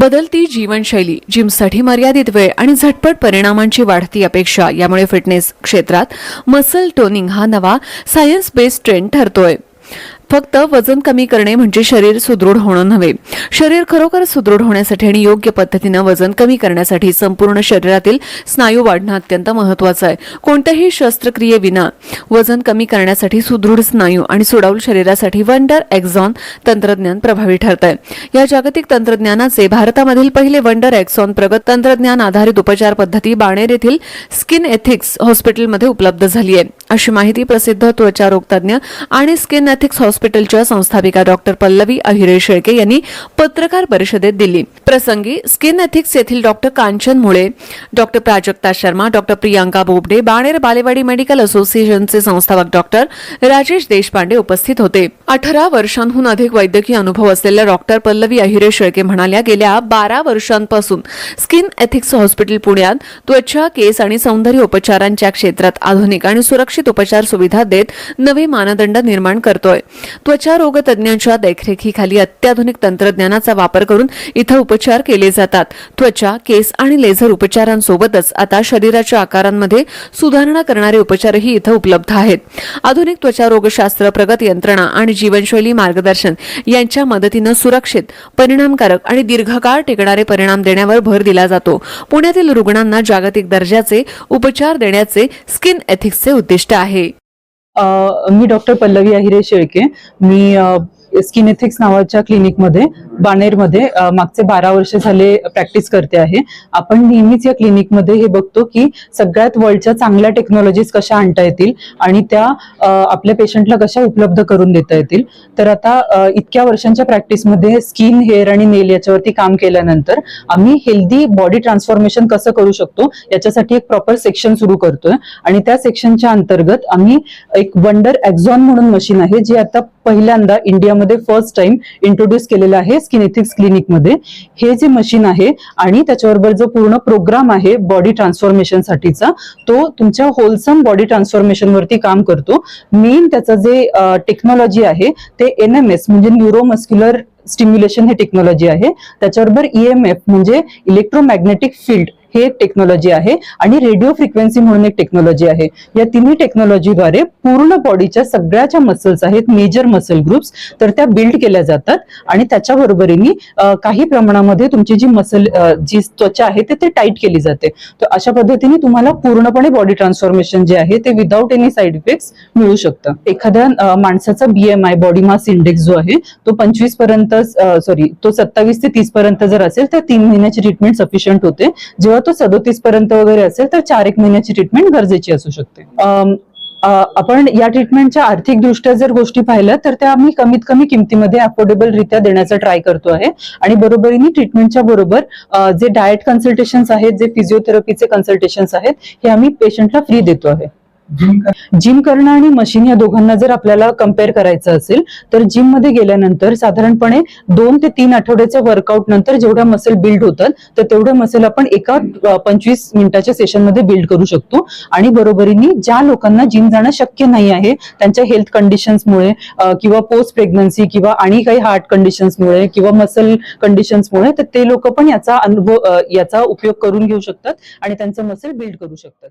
बदलती जीवनशैली, जिमसाठी मर्यादित वेळ आणि झटपट परिणामांची वाढती अपेक्षा यामुळे फिटनेस क्षेत्रात मसल टोनिंग हा नवा सायन्स बेस्ड ट्रेंड ठरतोय. फक्त वजन कमी करणे म्हणजे शरीर सुदृढ होणं नव्हे. शरीर खरोखर सुदृढ होण्यासाठी आणि योग्य पद्धतीने वजन कमी करण्यासाठी संपूर्ण शरीरातील स्नायू वाढणं अत्यंत महत्त्वाचं आहे. कोणत्याही शस्त्रक्रियेविना वजन कमी करण्यासाठी सुदृढ स्नायू आणि सुडौल शरीरासाठी वंडर एक्झॉन तंत्रज्ञान प्रभावी ठरतंय. या जागतिक तंत्रज्ञानाचे भारतामधील पहिले वंडर एक्झॉन प्रगत तंत्रज्ञान आधारित उपचार पद्धती बाणेर येथील स्किन एथिक्स हॉस्पिटलमध्ये उपलब्ध झाली आहे, अशी माहिती प्रसिद्ध त्वचारोग तज्ज्ञ आणि स्किन एथिक्स हॉस्पिटलच्या संस्थापिका डॉक्टर पल्लवी अहिरे शेळके यांनी पत्रकार परिषदेत दिली. प्रसंगी स्किन एथिक्स येथील डॉक्टर कांचन मुळे, doctor Prajakta Sharma, doctor Priyanka Bobde, Baner Balewadi medical असोसिएशनचे संस्थापक डॉक्टर राजेश देशपांडे उपस्थित होते. 18 वर्षांहून अधिक वैद्यकीय अनुभव असलेल्या डॉक्टर पल्लवी अहिरे शेळके म्हणाल्या, गेल्या 12 वर्षांपासून स्किन एथिक्स हॉस्पिटल पुण्यात त्वचा, केस आणि सौंदर्य उपचारांच्या क्षेत्रात आधुनिक आणि सुरक्षित उपचार सुविधा देत नवे मानदंड निर्माण करतोय. त्वचा रोग तज्ज्ञांच्या देखरेखीखाली अत्याधुनिक तंत्रज्ञानाचा वापर करून इथं उपचार केले जातात. त्वचा, केस आणि लेझर उपचारांसोबतच आता शरीराच्या आकारांमध्ये सुधारणा करणारे उपचारही इथं उपलब्ध आहेत. आधुनिक त्वचा रोगशास्त्र, प्रगत यंत्रणा आणि जीवनशैली मार्गदर्शन यांच्या मदतीनं सुरक्षित, परिणामकारक आणि दीर्घकाळ टिकणारे परिणाम देण्यावर भर दिला जातो. पुण्यातील रुग्णांना जागतिक दर्जाचे उपचार देण्याचे स्किन एथिक्सचे उद्दिष्ट आहे. मी डॉक्टर पल्लवी अहिरे शेळके. मी स्किन एथिक्स नावाच्या क्लिनिकमध्ये बाणेरमध्ये मागचे 12 वर्ष झाले प्रॅक्टिस करते आहे. आपण नेहमीच या क्लिनिकमध्ये हे बघतो की सगळ्यात वर्ल्डच्या चांगल्या टेक्नॉलॉजीज कशा आणता येतील आणि त्या आपल्या पेशंटला कशा उपलब्ध करून देता येतील. तर आता इतक्या वर्षांच्या प्रॅक्टिसमध्ये स्किन, हेअर आणि नेल याच्यावरती काम केल्यानंतर आम्ही हेल्दी बॉडी ट्रान्सफॉर्मेशन कसं करू शकतो याच्यासाठी एक प्रॉपर सेक्शन सुरू करतोय आणि त्या सेक्शनच्या अंतर्गत आम्ही एक वंडर एक्झॉन म्हणून मशीन आहे, जे आता पहिल्यांदा इंडियामध्ये फर्स्ट टाइम इंट्रोड्यूस केलेलं आहे स्किन एथिक्स क्लिनिकमध्ये. हे जे मशीन आहे आणि त्याच्याबरोबर जो पूर्ण प्रोग्राम आहे बॉडी ट्रान्सफॉर्मेशन साठीचा, तो तुमच्या होलसम बॉडी ट्रान्सफॉर्मेशन वरती काम करतो. मेन त्याचं जे टेक्नॉलॉजी आहे ते NMS म्हणजे न्यूरोमस्क्युलर स्टिम्युलेशन हे टेक्नॉलॉजी आहे. त्याच्याबरोबर EMF म्हणजे इलेक्ट्रोमॅग्नेटिक फील्ड हे एक टेक्नॉलॉजी आहे आणि रेडिओ फ्रिक्वेन्सी म्हणून एक टेक्नॉलॉजी आहे. या तिन्ही टेक्नॉलॉजीद्वारे पूर्ण बॉडीच्या सगळ्याच्या मसल्स आहेत, मेजर मसल ग्रुप्स, तर त्या बिल्ड केल्या जातात आणि त्याच्या बरोबरीने काही प्रमाणामध्ये तुमची जी मसल जी त्वचा आहे ते टाईट केली जाते. तर अशा पद्धतीने तुम्हाला पूर्णपणे बॉडी ट्रान्सफॉर्मेशन जे आहे ते विदाउट एनी साईड इफेक्ट्स मिळू शकतं. एखाद्या माणसाचा BMI बॉडी मास इंडेक्स जो आहे तो 25 पर्यंत तो 27 ते 30 पर्यंत जर असेल तर 3 महिन्याची ट्रीटमेंट सफिशियंट होते. जेव्हा तो 37 पर्यंत वगैरे असेल तर 4-1 महिन्याची ट्रीटमेंट गरजेची असू शकते. आपण या ट्रीटमेंटच्या आर्थिक दृष्ट्या जर गोष्टी पाहिल्या तर त्या आम्ही कमीत कमी किमतीमध्ये अफोर्डेबल रित्या देण्याचा ट्राय करतो आहे आणि बरोबरीने ट्रीटमेंटच्या बरोबर जे डाएट कन्सल्टेशन्स आहेत, जे फिजिओथेरपीचे कन्सल्टेशन्स आहेत, हे आम्ही पेशंटला फ्री देतो आहे. जिम करणं आणि मशीन या दोघांना जर आपल्याला कम्पेअर करायचं असेल तर जिम मध्ये गेल्यानंतर साधारणपणे 2 ते 3 आठवड्याच्या वर्कआउट नंतर जेवढ्या मसल बिल्ड होतात तर तेवढ्या मसल आपण एका 25 मिनिटाच्या सेशन मध्ये बिल्ड करू शकतो. आणि बरोबरीने ज्या लोकांना जिम जाणं शक्य नाही आहे, त्यांच्या हेल्थ कंडिशन्समुळे किंवा पोस्ट प्रेग्नन्सी किंवा आणि काही हार्ट कंडिशन्समुळे किंवा मसल कंडिशन्समुळे, तर ते लोक पण याचा उपयोग करून घेऊ शकतात आणि त्यांचं मसल बिल्ड करू शकतात.